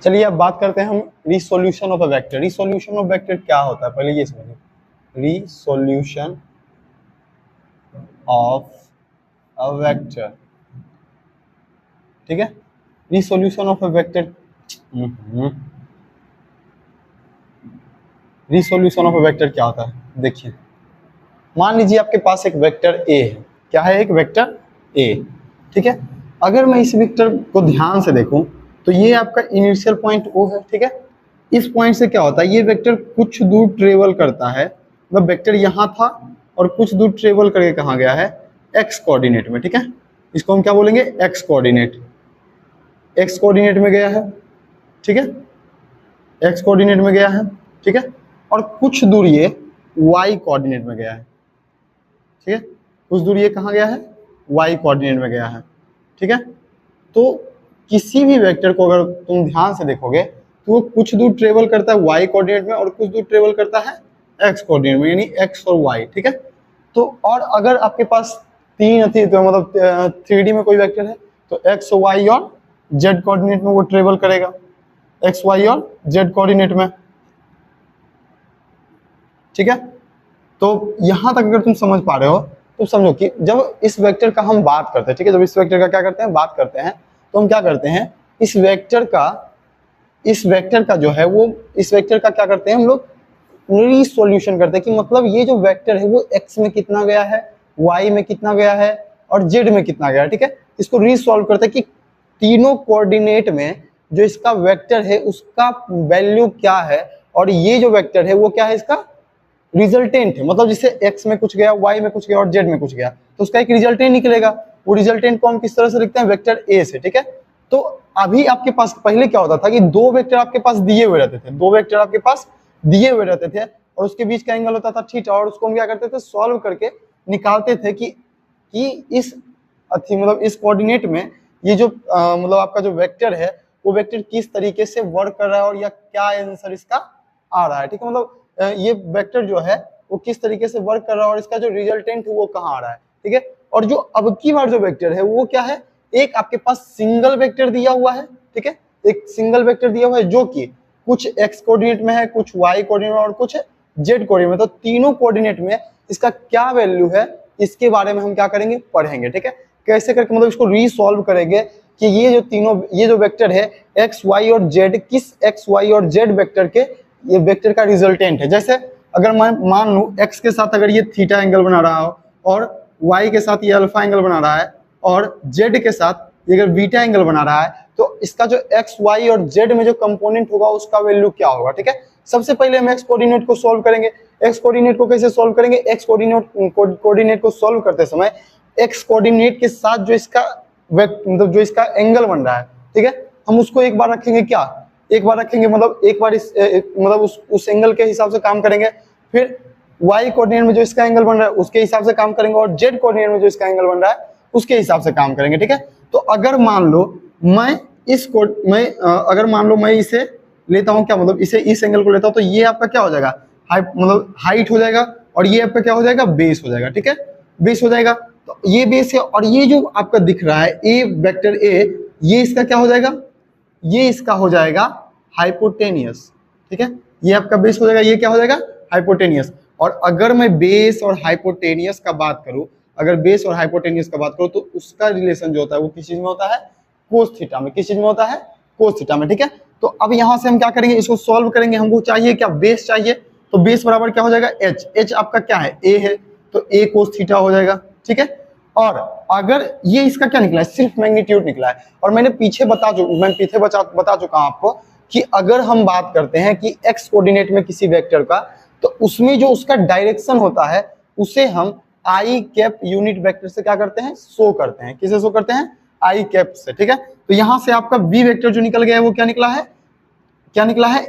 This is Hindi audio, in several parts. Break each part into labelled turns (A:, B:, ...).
A: चलिए अब बात करते हैं हम resolution of a vector. Resolution of vector क्या होता है पहले ये समझिए। रिसोल्यूशन ऑफ अ वेक्टर, ठीक है। Resolution of a vector, resolution of a vector क्या होता है देखिए। मान लीजिए आपके पास एक वेक्टर ए है। क्या है? एक वेक्टर ए, ठीक है। अगर मैं इस वेक्टर को ध्यान से देखूं तो ये आपका इनिशियल पॉइंट ओ है, ठीक है। इस पॉइंट से क्या होता है, ये वेक्टर कुछ दूर ट्रेवल करता है, मतलब वेक्टर यहाँ था और कुछ दूर ट्रेवल करके कहाँ गया है, एक्स कोऑर्डिनेट में, ठीक है। इसको हम क्या बोलेंगे, एक्स कोऑर्डिनेट, एक्स कोऑर्डिनेट में गया है, ठीक है, एक्स कोऑर्डिनेट में गया है, ठीक है। और कुछ दूर ये वाई कोऑर्डिनेट में गया है, ठीक है। कुछ दूर ये कहाँ गया है, वाई कोऑर्डिनेट में गया है, ठीक है। तो किसी भी वेक्टर को अगर तुम ध्यान से देखोगे तो वो कुछ दूर ट्रेवल करता है वाई कोऑर्डिनेट में और कुछ दूर ट्रेवल करता है एक्स कोऑर्डिनेट में, यानी एक्स और वाई, ठीक है। तो और अगर आपके पास तीन थी तो मतलब 3D में कोई वेक्टर है तो एक्स वाई और जेड कोऑर्डिनेट में वो ट्रेवल करेगा, एक्स वाई और जेड कोऑर्डिनेट में, ठीक है। तो यहां तक अगर तुम समझ पा रहे हो तो समझो कि जब इस वेक्टर का हम बात करते हैं, ठीक है, जब इस वेक्टर का क्या करते हैं, बात करते हैं, तो हम क्या करते हैं, इस वेक्टर का जो है वो, इस वेक्टर का क्या करते हैं हम लोग, रीसोल्यूशन करते हैं कि मतलब ये जो वेक्टर है वो एक्स में कितना गया है, वाई में कितना गया है और जेड में कितना गया है, ठीक है। इसको रीसॉल्व करते हैं कि तीनों कोऑर्डिनेट में जो इसका वेक्टर है उसका वैल्यू क्या है और ये जो वेक्टर है वो क्या है, इसका रिजल्टेंट है, मतलब जिससे एक्स में कुछ गया, वाई में कुछ गया और जेड में कुछ गया तो उसका एक रिजल्टेंट निकलेगा। वो रिजल्टेंट को हम किस तरह से लिखते हैं, वेक्टर ए से, ठीक है। तो अभी आपके पास पहले क्या होता था कि दो वेक्टर आपके पास दिए हुए रहते थे, दो वेक्टर आपके पास दिए हुए रहते थे और उसके बीच का एंगल होता था थीटा, और उसको हम क्या करते थे, सॉल्व करके निकालते थे कि इस मतलब इस कोऑर्डिनेट में ये जो मतलब आपका जो वेक्टर है वो वेक्टर किस तरीके से वर्क कर रहा है और या क्या आंसर इसका आ रहा है, ठीक है। मतलब ये वेक्टर जो है वो किस तरीके से वर्क कर रहा है और इसका जो रिजल्टेंट है वो कहाँ आ रहा है, ठीक है। और जो अब की बार जो वेक्टर है वो क्या है, एक आपके पास सिंगल वेक्टर दिया हुआ है, ठीक है, एक सिंगल वेक्टर दिया हुआ है जो कि कुछ एक्स कोऑर्डिनेट में है, कुछ वाई कोऑर्डिनेट में और कुछ जेड कोऑर्डिनेट में। तो तीनों कोऑर्डिनेट में इसका क्या वैल्यू है इसके बारे में हम क्या करेंगे, पढ़ेंगे, ठीक है। कैसे करके मतलब इसको रीसॉल्व करेंगे कि ये जो तीनों, ये जो वेक्टर है एक्स वाई और जेड, किस एक्स वाई और जेड वेक्टर के ये वेक्टर का रिजल्टेंट है। जैसे अगर मैं मान लूं एक्स के साथ अगर ये थीटा एंगल बना रहा हो और वाई के साथ ये अल्फा एंगल बना रहा है और जेड के साथ ये अगर बीटा एंगल बना रहा है तो इसका जो एक्स वाई और जेड में जो कंपोनेंट होगा उसका वैल्यू क्या होगा, ठीक है। सबसे पहले हम एक्स कोऑर्डिनेट को सॉल्व करेंगे। एक्स कोऑर्डिनेट को कैसे सॉल्व करेंगे, एक्स कोऑर्डिनेट को सॉल्व करते समय एक्स कोऑर्डिनेट के साथ जो इसका मतलब जो इसका एंगल बन रहा है, ठीक है, हम उसको एक बार रखेंगे, क्या एक बार रखेंगे, मतलब एक बार मतलब उस एंगल के हिसाब से काम करेंगे। फिर वाई कोऑर्डिनेट में जो इसका एंगल बन रहा है उसके हिसाब से काम करेंगे और जेड कोऑर्डिनेट में जो इसका एंगल बन रहा है उसके हिसाब से काम करेंगे, ठीक है। तो अगर मान लो मैं अगर मान लो मैं इसे लेता हूं, क्या मतलब इसे इस एंगल को लेता हूं तो ये आपका क्या हो जाएगा, मतलब हाइट हो जाएगा और ये आपका क्या हो जाएगा, बेस हो जाएगा, ठीक है, बेस हो जाएगा। तो ये बेस है और ये जो आपका दिख रहा है ए वेक्टर ए, ये इसका क्या हो जाएगा, ये इसका हो जाएगा हाइपोटेनियस, ठीक है। ये आपका बेस हो जाएगा, ये क्या हो जाएगा, हाइपोटेनियस। और अगर मैं बेस और हाइपोटेनियस का बात करूं, अगर बेस और हाइपोटेनियस का बात करूं तो उसका रिलेशन जो होता है वो किस चीज में होता है, कोस थीटा में। किस चीज में होता है, कोस थीटा में, ठीक है। तो अब यहां से हम क्या करेंगे, इसको सॉल्व करेंगे। हमको चाहिए क्या, बेस चाहिए, तो बेस बराबर क्या हो जाएगा, एच। एच आपका क्या है, ए है, तो ए कोस थीटा हो जाएगा, ठीक है। और अगर ये इसका क्या निकला है, सिर्फ मैग्नीट्यूड निकला है। और मैं पीछे बता चुका हूं आपको कि अगर हम बात करते हैं कि एक्स कोऑर्डिनेट में किसी वेक्टर का, तो उसमें जो उसका डायरेक्शन होता है उसे हम आई कैप यूनिट वेक्टर से क्या करते हैं, शो करते हैं। किसे शो करते हैं, आई कैप से, ठीक है। तो यहां से आपका बी वेक्टर जो निकल गया है वो क्या निकला है, क्या निकला है,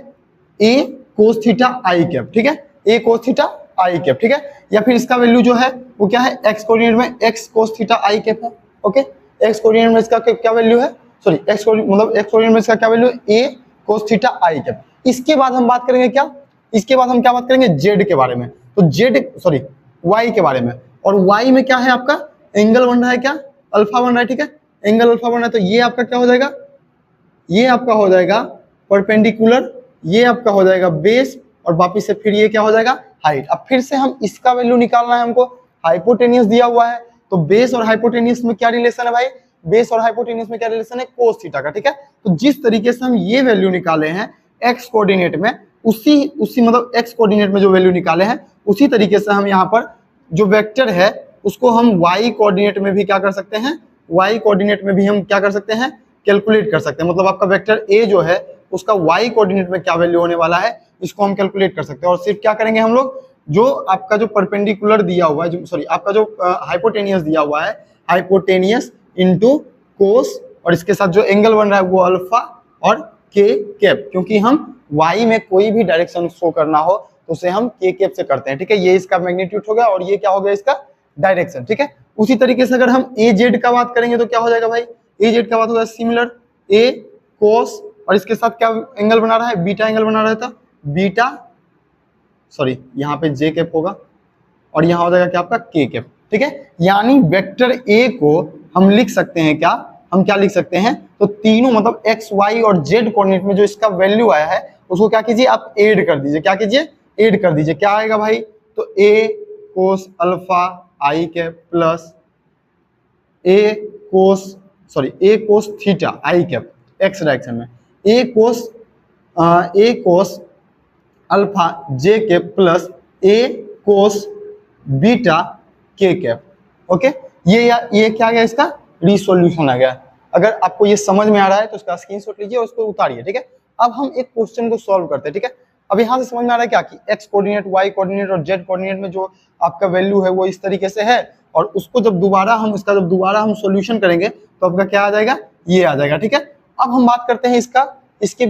A: ए कोस थीटा आई कैप, ठीक है, ए कोस थीटा आई कैप, ठीक है। या फिर इसका वैल्यू जो है वो क्या है, एक्स कोऑर्डिनेट में x cos theta i cap है, ओके। एक्स कोऑर्डिनेट में इसका क्या वैल्यू है, सॉरी एक्स कोऑर्डिनेट में इसका क्या वैल्यू है, ए कोस थीटा आई कैप। इसके बाद हम बात करेंगे क्या, इसके बाद हम क्या बात करेंगे, जेड के बारे में। तो जेड सॉरी वाई के बारे में, और वाई में क्या है आपका एंगल बन रहा है, क्या अल्फा बन रहा है, ठीक है, एंगल अल्फा बन रहा है। तो ये आपका क्या हो जाएगा, ये आपका हो जाएगा परपेंडिकुलर, ये आपका हो जाएगा बेस, और वापिस से फिर ये क्या हो जाएगा हाइट। अब फिर से हम इसका वैल्यू निकालना है हमको, हाइपोटेनियस दिया हुआ है, तो बेस और हाइपोटेनियस में क्या रिलेशन है भाई, बेस और हाइपोटेनियस में क्या रिलेशन है, कोस थीटा का, ठीक है। तो जिस तरीके से हम ये वैल्यू निकाले हैं एक्स कोऑर्डिनेट में, उसी मतलब एक्स कोऑर्डिनेट में जो वैल्यू निकाले हैं उसी तरीके से हम यहाँ पर जो वेक्टर है उसको हम वाई कोऑर्डिनेट में भी क्या कर सकते हैं, वाई कोऑर्डिनेट में भी हम क्या कर सकते हैं, कैलकुलेट कर सकते हैं। मतलब आपका वेक्टर ए जो है उसका वाई कोऑर्डिनेट में क्या वैल्यू होने वाला है इसको हम कैलकुलेट कर सकते हैं। और सिर्फ क्या करेंगे हम लोग, जो आपका जो परपेंडिकुलर दिया हुआ है, सॉरी आपका जो हाइपोटेनियस दिया हुआ है, हाइपोटेनियस इंटू कोस, और इसके साथ जो एंगल बन रहा है वो अल्फा और के कैप, क्योंकि हम वाई में कोई भी डायरेक्शन शो करना हो तो उसे हम के कैप से करते हैं, ठीक है। ये इसका मैग्नीट्यूड हो गया और ये क्या हो गया इसका डायरेक्शन, ठीक है। उसी तरीके से अगर हम ए जेड का बात करेंगे तो क्या हो जाएगा भाई, ए जेड का बात होगा सिमिलर ए कोस, और इसके साथ क्या एंगल बना रहा है, बीटा एंगल बना रहा था, बीटा सॉरी यहाँ पे जे कैप होगा और यहाँ हो जाएगा क्या आपका के कैप, ठीक है। यानी वेक्टर ए को हम लिख सकते हैं क्या, हम क्या लिख सकते हैं, तो तीनों मतलब एक्स वाई और जेड कोऑर्डिनेट में जो इसका वैल्यू आया है उसको क्या कीजिए आप ऐड कर दीजिए, क्या कीजिए ऐड कर दीजिए, क्या आएगा भाई, तो a cos alpha i cap plus a cos theta i cap x direction में, a cos alpha j cap plus a cos beta k cap, okay. ये क्या आ गया, इसका रिसोल्यूशन आ गया। अगर आपको ये समझ में आ रहा है तो उसका स्क्रीनशॉट लीजिए और उसको उतारिए, ठीक है। अब हम एक क्वेश्चन को सॉल्व करते हैं, ठीक है। अब यहाँ से समझ में आ रहा है क्या कि एक्स कोऑर्डिनेट, वाई कोऑर्डिनेट और जेड कोऑर्डिनेट में जो आपका वैल्यू है वो इस तरीके से है, और उसको जब दोबारा हम सॉल्यूशन करेंगे तो आपका क्या आ जाएगा, ये आ जाएगा, ठीक है। अब हम बात करते हैं इसके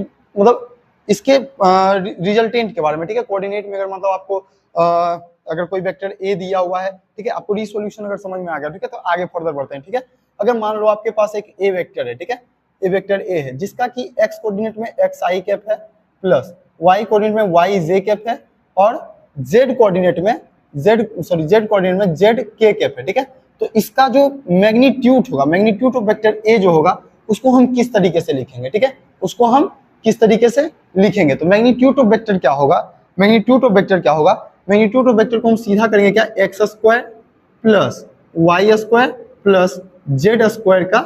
A: रिजल्टेंट के बारे में, ठीक है। कोऑर्डिनेट में अगर मतलब आपको अगर कोई वेक्टर ए दिया हुआ है, ठीक है, आपको रिसोल्यूशन अगर समझ में आ गया, ठीक है, तो आगे फर्दर बढ़ते हैं, ठीक है। अगर मान लो आपके पास एक ए वेक्टर है, ठीक है, ए वेक्टर ए है जिसका कि एक्स कोऑर्डिनेट में एक्स आई कैप है प्लस वाई कोऑर्डिनेट में वाई जे कैप है और जेड कोऑर्डिनेट में जेड के कैप है, ठीक है। तो इसका जो मैग्नीट्यूड ऑफ वेक्टर ए जो होगा उसको हम किस तरीके से लिखेंगे, ठीक है, उसको हम किस तरीके से लिखेंगे, तो मैग्नीट्यूड ऑफ वेक्टर क्या होगा, मैग्नीट्यूड ऑफ वेक्टर को हम सीधा करेंगे क्या, x square plus y square plus z square का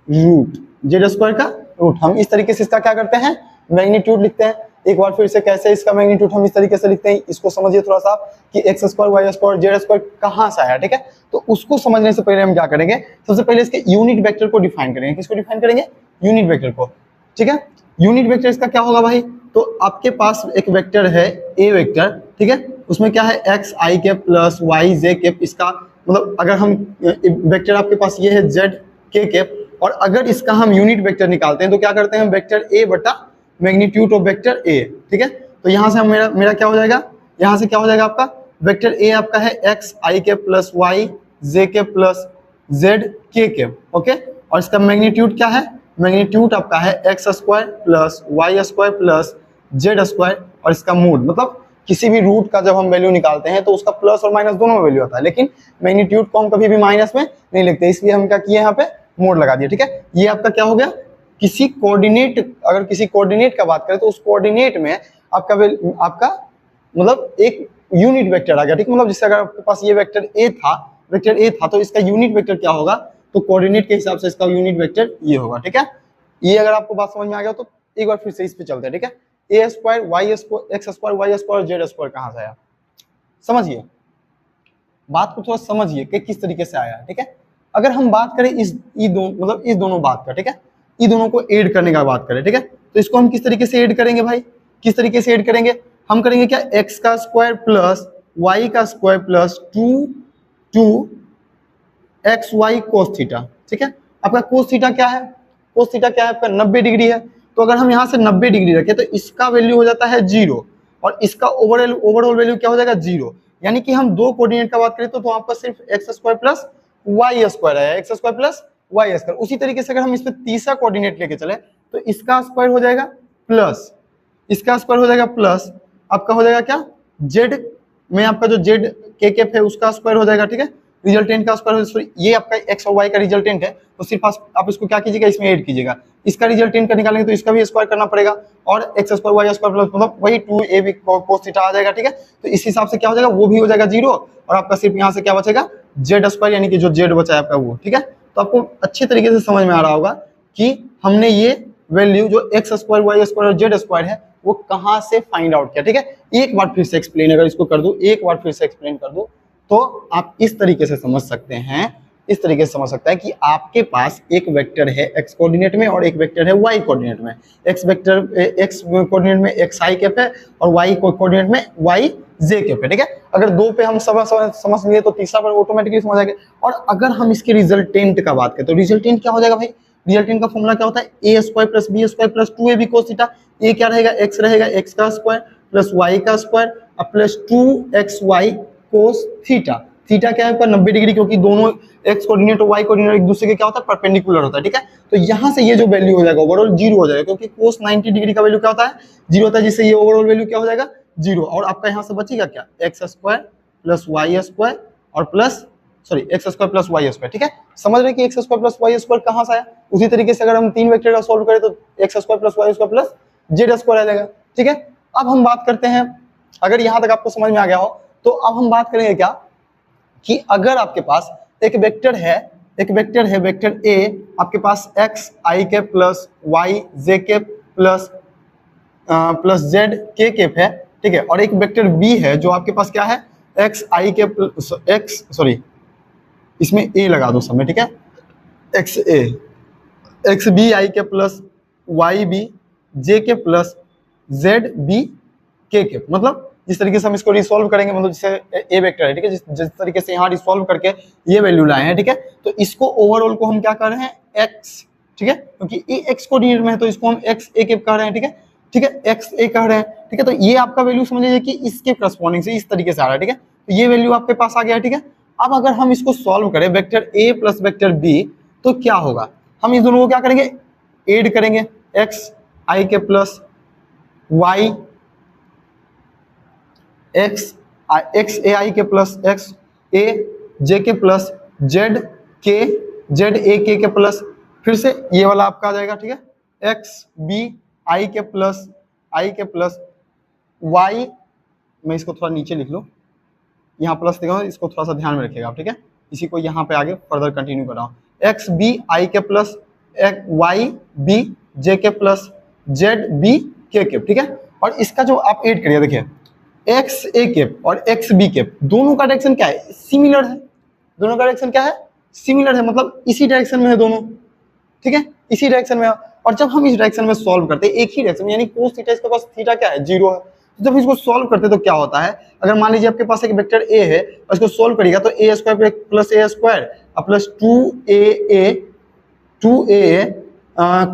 A: रूट, हम इस तरीके से इसका क्या करते हैं, मैग्नीट्यूड लिखते हैं। एक बार फिर से कैसे इसका मैग्नीट्यूड हम इस तरीके से लिखते हैं, इसको समझिए थोड़ा सा कि x square y square z square कहाँ से आया, ठीक है। तो उसको समझने से पहले हम क्या करेंगे, सबसे पहले इसके यूनिट वेक्टर को डिफाइन करेंगे। किसको डिफाइन करेंगे, यूनिट वेक्टर को, ठीक है। यूनिट वेक्टर इसका क्या होगा भाई, तो आपके पास एक वेक्टर है ए वेक्टर, ठीक है, उसमें क्या है x i cap plus y j cap, इसका मतलब अगर हम वेक्टर आपके पास ये है जेड के कैप, और अगर इसका हम यूनिट वेक्टर निकालते हैं तो क्या करते हैं हम वेक्टर ए बटा मैग्नीट्यूड ऑफ वेक्टर ए, ठीक है। तो यहाँ से हम मेरा क्या हो जाएगा, यहाँ से क्या हो जाएगा आपका वेक्टर ए आपका है x i cap plus y j cap plus z k cap, okay. और इसका मैग्नीट्यूड क्या है, मैग्नीट्यूड आपका है x square plus y square plus z square, और इसका मूड मतलब किसी भी रूट का जब हम वैल्यू निकालते हैं तो उसका प्लस और माइनस दोनों में वैल्यू आता है, लेकिन मैग्नीट्यूड को हम कभी भी माइनस में नहीं लिखते, इसलिए हम क्या किए यहाँ पे मोड लगा दिए, ठीक है। ये आपका क्या हो गया, किसी कोऑर्डिनेट, अगर किसी कोऑर्डिनेट का बात करें तो उस कोऑर्डिनेट में आपका मतलब एक यूनिट वेक्टर आ गया, ठीक है। मतलब जिससे अगर आपके पास ये वेक्टर ए था तो इसका यूनिट वेक्टर क्या होगा, तो कोऑर्डिनेट के हिसाब से इसका यूनिट वेक्टर ये होगा, ठीक है। ये अगर आपको बात समझ में आ गया तो एक बार फिर से इस पे चलते हैं, ठीक है। A square y square x square y square z square कहाँ से आया, समझिए बात को थोड़ा समझिए कि किस तरीके से आया है, ठीक है। अगर हम बात करें इस दोनों बात का, ठीक है, ये दोनों को ऐड करने का बात करें, ठीक है, तो इसको हम किस तरीके से ऐड करेंगे भाई, किस तरीके से ऐड करेंगे, हम करेंगे क्या, एक्स का स्क्वायर प्लस वाई का square plus two x y cos theta, ठीक है। आपका कोस थीटा क्या है, आपका 90 डिग्री है, तो अगर हम यहाँ से 90 डिग्री रखें तो इसका वैल्यू हो जाता है 0 और इसका ओवरऑल वैल्यू क्या हो जाएगा 0, यानी कि हम दो कोऑर्डिनेट का बात करें तो आपका सिर्फ x square plus y square है, x square plus y square. उसी तरीके से अगर हम इसमें तीसरा कोऑर्डिनेट लेके चले तो इसका स्क्वायर हो जाएगा प्लस आपका हो जाएगा क्या, जेड में आपका जो जेड के कैप है उसका स्क्वायर हो जाएगा, ठीक है। रिजल्टेंट का स्क्वायर, ये आपका एक्स और वाई का रिजल्टेंट है, तो सिर्फ आप इसको क्या कीजिएगा, इसमें ऐड कीजिएगा। इसका रिजल्टेंट का निकालेंगे तो इसका भी स्क्वायर करना पड़ेगा, और x square y square plus मतलब वही 2ab cos थीटा आ जाएगा, ठीक है। तो इस हिसाब से क्या हो जाएगा, वो भी हो जाएगा 0, और आपका सिर्फ यहाँ से क्या बचेगा, जेड स्क्वायर, यानी कि जो जेड बचा है आपका वो, ठीक है। तो आपको अच्छे तरीके से समझ में आ रहा होगा कि हमने ये वैल्यू जो एक्स स्क्वायर वाई स्क्वायर और जेड स्क्वायर है वो कहाँ से फाइंड आउट किया, ठीक है। एक बार फिर से एक्सप्लेन अगर इसको कर दूं, एक बार फिर से एक्सप्लेन कर दूं, तो आप इस तरीके से समझ सकते हैं, इस तरीके से समझ सकता है कि आपके पास एक वेक्टर है एक्स कोऑर्डिनेट में और एक वेक्टर है वाई कोऑर्डिनेट में। एक्स वेक्टर एक्स कोऑर्डिनेट में एक्स आई कैप है और वाई कोऑर्डिनेट में वाई जे कैप है, ठीक है। अगर दो पे हम समझ लिए तो तीसरा पर ऑटोमेटिकली समझ आएगा। और अगर हम इसके रिजल्टेंट का बात करें तो रिजल्टेंट क्या हो जाएगा भाई, रिजल्टेंट का फॉर्मूला क्या होता है, a square plus b square plus 2ab cos theta. A क्या रहेगा, एक्स रहेगा, एक्स का स्क्वायर प्लस वाई का square plus 2xy cos theta. Theta क्या है आपका 90 डिग्री, क्योंकि दोनों एक्स कोऑर्डिनेट और वाई कोऑर्डिनेट एक दूसरे के क्या होता है, परपेंडिकुलर होता है, ठीक है। तो यहां से ये जो वैल्यू हो जाएगा ओवरऑल 0 हो जाएगा, क्योंकि cos 90 डिग्री का वैल्यू क्या होता है, 0 होता है, जिससे ये ओवरऑल वैल्यू क्या हो जाएगा, 0। और आपका यहां से बचेगा क्या, x square plus y square और plus x square plus y square, ठीक है। समझ रहे कि x square plus y square कहां से आया। उसी तरीके से अगर हम तीन वेक्टर का सॉल्व करें तो x square plus y square plus z square आ जाएगा, ठीक है। अब हम बात करते हैं, अगर यहां तक आपको समझ में आ गया हो तो अब हम बात करेंगे क्या, कि अगर आपके पास एक वेक्टर है, वेक्टर ए, आपके पास x i cap plus y j cap plus z k cap है, ठीक है। और एक वेक्टर बी है जो आपके पास क्या है, एक्स आई कैप इसमें ए लगा दो सब में, ठीक है, एक्स बी आई के प्लस वाई बी जे के प्लस जेड बी के, मतलब जिस तरीके से हम इसको रिसॉल्व करेंगे, मतलब जैसे ए वेक्टर है, ठीक है, जिस तरीके से यहाँ रिसॉल्व करके ये वैल्यू लाए हैं, ठीक है। तो इसको ओवरऑल को हम क्या कर रहे हैं, एक्स, ठीक है, क्योंकि ए एक्स कोऑर्डिनेट में है तो इसको हम एक्स ए के कह रहे हैं, ठीक है, एक्स ए कह रहे हैं, ठीक है। तो ये आपका वैल्यू समझ लीजिए कि इसके करस्पॉन्डिंग से इस तरीके से आ रहा है, ठीक है। तो ये वैल्यू आपके पास आ गया है, ठीक है। अब अगर हम इसको सॉल्व करें vector A plus vector B तो क्या होगा, हम इस दोनों को क्या करेंगे, ऐड करेंगे, एक्स आई के प्लस वाई एक्स ए आई के प्लस एक्स ए जे के प्लस जेड ए के प्लस फिर से ये वाला आपका आ जाएगा, ठीक है, एक्स बी आई के प्लस वाई, मैं इसको थोड़ा नीचे लिख लूँ, यहाँ प्लस देखा, इसको थोड़ा सा ध्यान में रखिएगा आप, ठीक है। इसी को यहाँ पे आगे फर्दर कंटिन्यू कर रहा हूँ, एक्स बी आई के प्लस वाई बी जे के प्लस जेड बी के, ठीक है। और इसका जो आप ऐड करिए, देखिए एक्स ए कैप और एक्स बी कैप दोनों का डायरेक्शन क्या है, सिमिलर है, दोनों का डायरेक्शन क्या है, सिमिलर है, मतलब इसी डायरेक्शन में है दोनों, ठीक है, इसी डायरेक्शन में है। और जब हम इस डायरेक्शन में सॉल्व करते हैं एक ही डायरेक्शन में, यानी कोस थीटा, इसके पास थीटा क्या है, 0 है, तो जब इसको सॉल्व करते तो क्या होता है, अगर मान लीजिए आपके पास एक वेक्टर ए है और इसको सॉल्व करिएगा तो a square plus a square plus 2a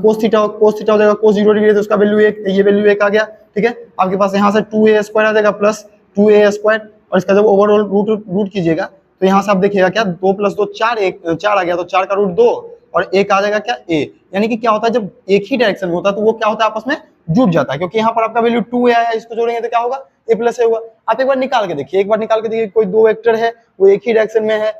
A: cos theta हो जाएगा, कोस 0 डिग्री तो उसका वैल्यू 1, ये वैल्यू 1 आ गया, ठीक है। आपके पास यहाँ से 2a स्क्वायर आ जाएगा प्लस 2a स्क्वायर, और इसका जब ओवरऑल रूट कीजिएगा तो यहाँ से आप देखिएगा क्या, 2 + 2 4 आ गया, तो 4 का रूट 2 और 1 आ जाएगा क्या, a। यानी कि क्या होता है, जब एक ही डायरेक्शन में होता है तो वो क्या होता है, आपस में जुड़ जाता है, क्योंकि यहाँ पर आपका वैल्यू 2a आया है, इसको जोड़ेंगे तो क्या होगा, a + a होगा। आप एक बार निकाल के देखिए, कोई दो वेक्टर है वो एक ही डायरेक्शन में है,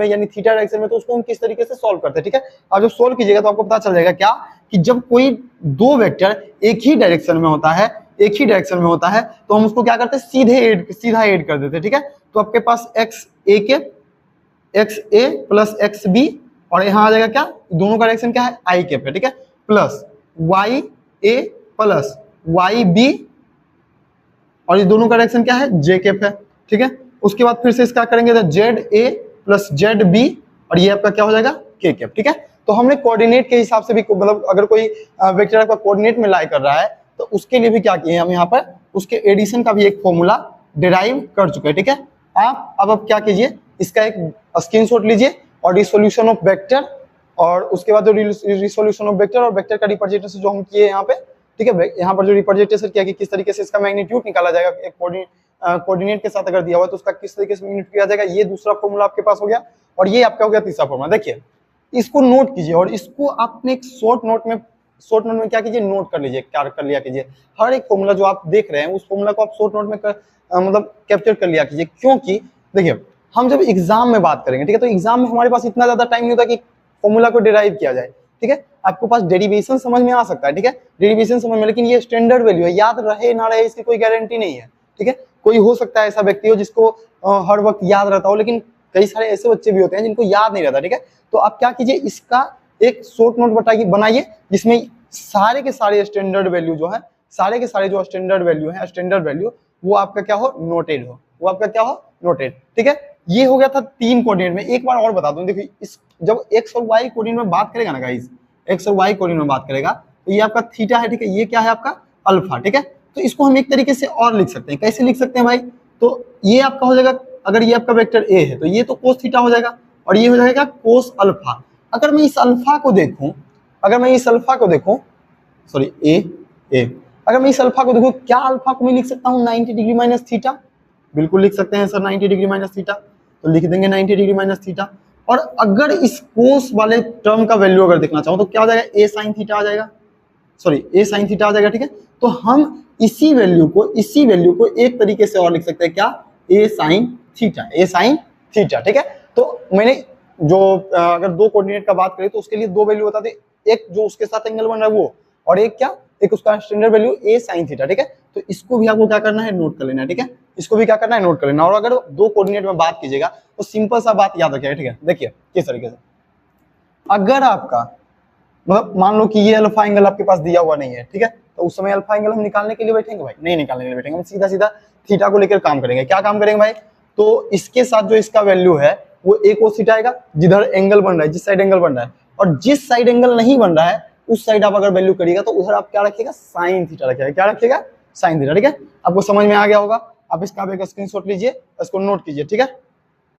A: यानी थीटा डायरेक्शन में, तो उसको हम किस तरीके से सॉल्व करते हैं, ठीक है। आप जब सॉल्व कीजिएगा तो आपको पता चल जाएगा क्या, कि जब कोई दो वेक्टर एक ही डायरेक्शन में होता है, तो हम उसको क्या करते हैं, सीधा ऐड कर देते हैं, ठीक है। तो आपके पास एक्स ए प्लस एक्स बी, और यहाँ आ जाएगा क्या, दोनों का डायरेक्शन क्या है, आई कैप है, ठीक है, प्लस वाई ए प्लस वाई बी, और ये दोनों का डायरेक्शन क्या है, जे कैप है, ठीक है। उसके बाद फिर से इसका करेंगे तो z A plus z B, और ये आपका क्या हो जाएगा, के कैप, ठीक है। तो हमने कोऑर्डिनेट के हिसाब से भी, मतलब अगर कोई वेक्टर आपका कोऑर्डिनेट में लाई कर रहा है तो उसके लिए भी क्या किए हम यहाँ पर, उसके एडिशन का भी एक फॉर्मूला डिराइव कर चुके हैं, ठीक है। आप अब क्या कीजिए, इसका एक स्क्रीनशॉट लीजिए और रिसोल्यूशन ऑफ वेक्टर, और उसके बाद जो रिसोल्यूशन ऑफ वेक्टर और वेक्टर का रिप्रेजेंटेशन जो हम किए यहाँ पे, ठीक है, यहाँ पर जो रिप्रेजेंटेशन किया कि किस तरीके से इसका मैग्नीट्यूड निकाला जाएगा, एक कोऑर्डिनेट के साथ अगर दिया हुआ तो उसका किस तरीके से मैग्नीट्यूड किया जाएगा, ये दूसरा फॉर्मूला आपके पास हो गया, और ये आपका हो गया तीसरा फॉर्मूला। देखिए इसको नोट कीजिए, और इसको आपने एक शॉर्ट नोट में क्या कीजिए, नोट कर लीजिए, क्या कर लिया कीजिए, हर एक फॉर्मूला जो आप देख रहे हैं उस फॉर्मूला को आप शॉर्ट नोट में मतलब कैप्चर कर लिया कीजिए, क्योंकि देखिए हम जब एग्जाम में बात करेंगे, ठीक है, तो एग्जाम में हमारे पास इतना ज्यादा टाइम नहीं होता कि फॉर्मूला को डिराइव किया जाए, ठीक है। आपके पास डेरिवेशन समझ में आ सकता है, ठीक है, डेरिवेशन समझ में, लेकिन ये स्टैंडर्ड वैल्यू है, याद रहे ना रहे इसकी कोई गारंटी नहीं है, ठीक है। कोई हो सकता है ऐसा व्यक्ति हो जिसको हर वक्त याद रहता हो, लेकिन कई सारे ऐसे बच्चे भी होते हैं जिनको याद नहीं रहता, ठीक है। तो आप क्या कीजिए, इसका एक शॉर्ट नोट बनाइए जिसमें सारे के सारे स्टैंडर्ड वैल्यू जो है, सारे के सारे जो स्टैंडर्ड वैल्यू है, स्टैंडर्ड वैल्यू वो आपका क्या हो, नोटेड हो, वो आपका क्या हो, नोटेड, ठीक है। ये हो गया था 3 कोऑर्डिनेट में। एक बार और बता दूं, देखिए इस जब एक्स और वाई कोऑर्डिनेट में बात करेगा ना गाइस, एक्स और वाई कोऑर्डिनेट में बात करेगा, तो ये आपका थीटा है, ठीक है, ये क्या है आपका अल्फा, ठीक है। तो इसको हम एक तरीके से और लिख सकते हैं, कैसे लिख सकते हैं भाई, तो ये आपका हो जाएगा, अगर ये आपका वेक्टर ए है तो ये तो कोस थीटा हो जाएगा, और ये हो जाएगा कोस अल्फा। अगर मैं इस अल्फा को देखूं, अगर मैं इस अल्फा को देखूं, सॉरी ए, अगर मैं इस अल्फा को देखूं, क्या अल्फा को मैं लिख सकता हूं 90 डिग्री माइनस थीटा? बिल्कुल लिख सकते हैं सर 90 डिग्री माइनस थीटा, तो लिख देंगे 90 डिग्री माइनस थीटा। और अगर इस कोस वाले टर्म का वैल्यू अगर देखना चाहो तो क्या हो जाएगा, ए साइन थीटा आ जाएगा, सॉरी ए साइन थीटा आ जाएगा, ठीक है। तो हम इसी वैल्यू को एक तरीके से और लिख सकते हैं, क्या, ए साइन थीटा, ए साइन थीटा, ठीक है। तो मैंने जो अगर 2 कोऑर्डिनेट का बात करें तो उसके लिए 2 वैल्यू बता दे, एक जो उसके साथ एंगल बन रहा है वो, और एक क्या, एक उसका स्टैंडर्ड वैल्यू ए साइन थीटा, ठीक है। तो इसको भी आपको क्या करना है, नोट कर लेना है, ठीक है, इसको भी क्या करना है, नोट कर लेना। और अगर 2 कोऑर्डिनेट में बात कीजिएगा तो सिंपल सा बात याद रखिएगा, ठीक है। देखिए किस तरीके से, अगर आपका मतलब मान लो कि ये अल्फा एंगल आपके पास दिया हुआ नहीं है, ठीक है, तो उस समय अल्फा एंगल हम निकालने के लिए बैठेंगे भाई, नहीं निकालने के लिए बैठेंगे, हम सीधा सीधा थीटा को लेकर काम करेंगे। क्या काम करेंगे भाई, तो इसके साथ जो इसका वैल्यू है वो ए कोस थीटा आएगा, जिधर एंगल बन रहा है, जिस साइड एंगल बन रहा है, और जिस साइड एंगल नहीं बन रहा है उस साइड आप अगर वैल्यू करिएगा तो उधर आप क्या रखिएगा, साइन थीटा रखिएगा, क्या रखिएगा, साइन थीटा, ठीक है। आपको समझ में आ गया होगा, आप इसका एक स्क्रीनशॉट लीजिए, इसको नोट कीजिए, ठीक है।